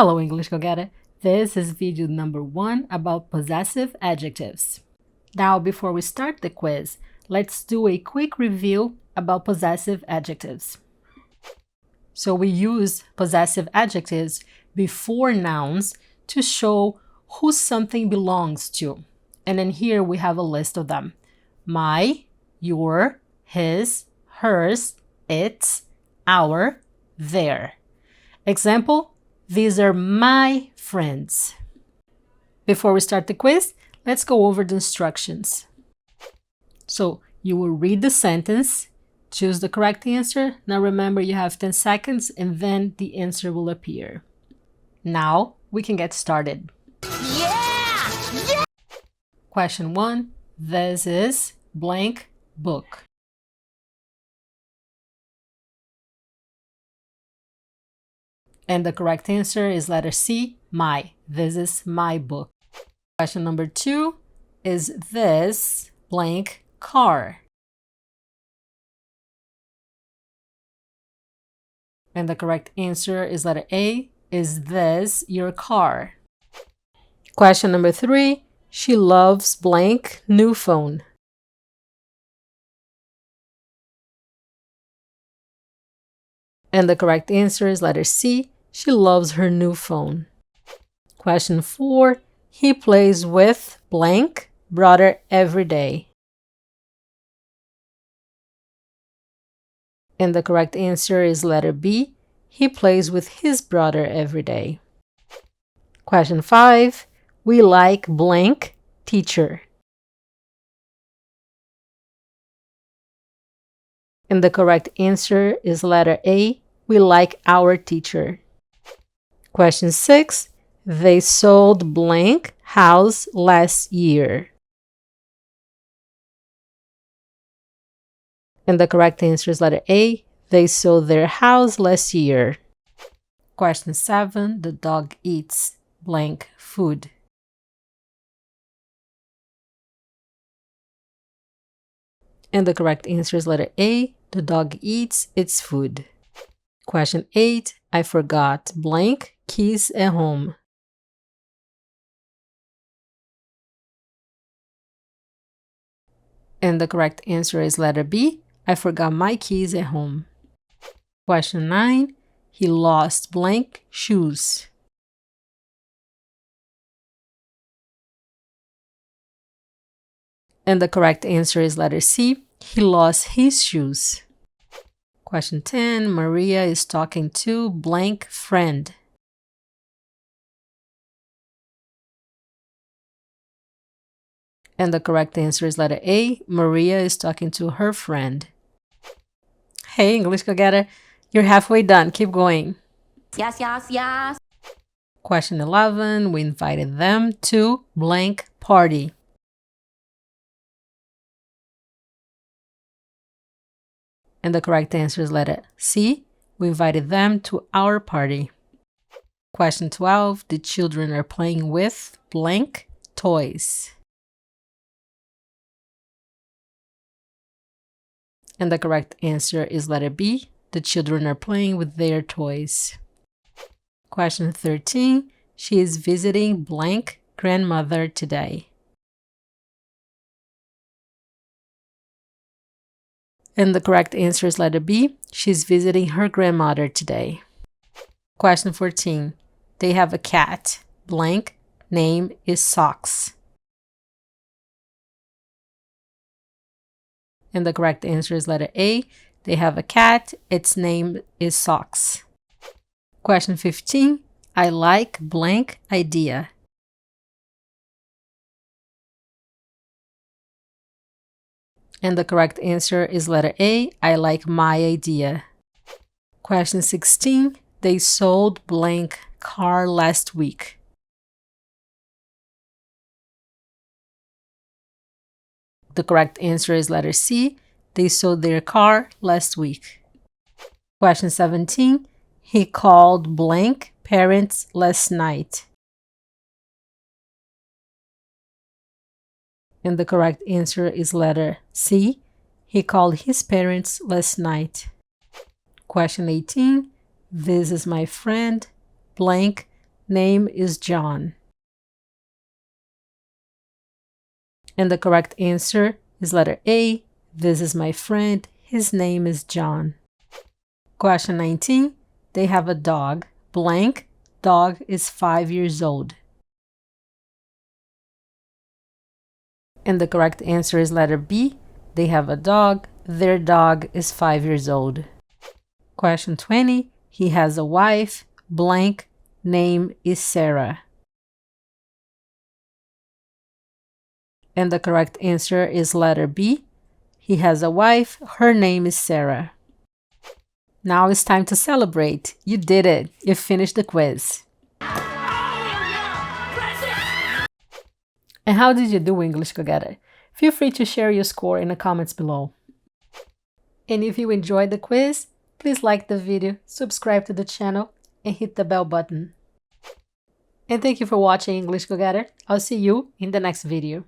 Hello English Go Get It! This is video number 1 about possessive adjectives. Now before we start the quiz, let's do a quick review about possessive adjectives. So we use possessive adjectives before nouns to show who something belongs to. And then here we have a list of them. My, your, his, hers, its, our, their. Example, these are my friends. Before we start the quiz, let's go over the instructions. So you will read the sentence, choose the correct answer. Now remember you have 10 seconds and then the answer will appear. Now we can get started. Yeah! Question 1. This is blank book. And the correct answer is letter C, my. This is my book. Question number 2. Is this blank car? And the correct answer is letter A. Is this your car? Question number 3. She loves blank new phone. And the correct answer is letter C. She loves her new phone. Question 4. He plays with blank brother every day. And the correct answer is letter B. He plays with his brother every day. Question 5. We like blank teacher. And the correct answer is letter A. We like our teacher. Question 6. They sold blank house last year. And the correct answer is letter A. They sold their house last year. Question 7. The dog eats blank food. And the correct answer is letter A. The dog eats its food. Question 8. I forgot blank keys at home. And the correct answer is letter B. I forgot my keys at home. Question 9. He lost blank shoes. And the correct answer is letter C. He lost his shoes. Question 10. Maria is talking to blank friend. And the correct answer is letter A. Maria is talking to her friend. Hey, English Go Getter, you're halfway done. Keep going. Yes. Question 11. We invited them to blank party. And the correct answer is letter C. We invited them to our party. Question 12. The children are playing with blank toys. And the correct answer is letter B. The children are playing with their toys. Question 13. She is visiting blank grandmother today. And the correct answer is letter B. She's visiting her grandmother today. Question 14. They have a cat. Blank name is Socks. And the correct answer is letter A. They have a cat. Its name is Socks. Question 15. I like blank idea. And the correct answer is letter A. I like my idea. Question 16. They sold blank car last week. The correct answer is letter C. They sold their car last week. Question 17. He called blank parents last night. And the correct answer is letter C. He called his parents last night. Question 18. This is my friend blank name is John. And the correct answer is letter A. This is my friend. His name is John. Question 19. They have a dog. Blank. Dog is 5 years old. And the correct answer is letter B. They have a dog. Their dog is 5 years old. Question 20. He has a wife. Blank. Name is Sarah. And the correct answer is letter B. He has a wife. Her name is Sarah. Now it's time to celebrate. You did it. You finished the quiz. And how did you do, English Go Getter? Feel free to share your score in the comments below. And if you enjoyed the quiz, please like the video, subscribe to the channel, and hit the bell button. And thank you for watching, English Go Getter. I'll see you in the next video.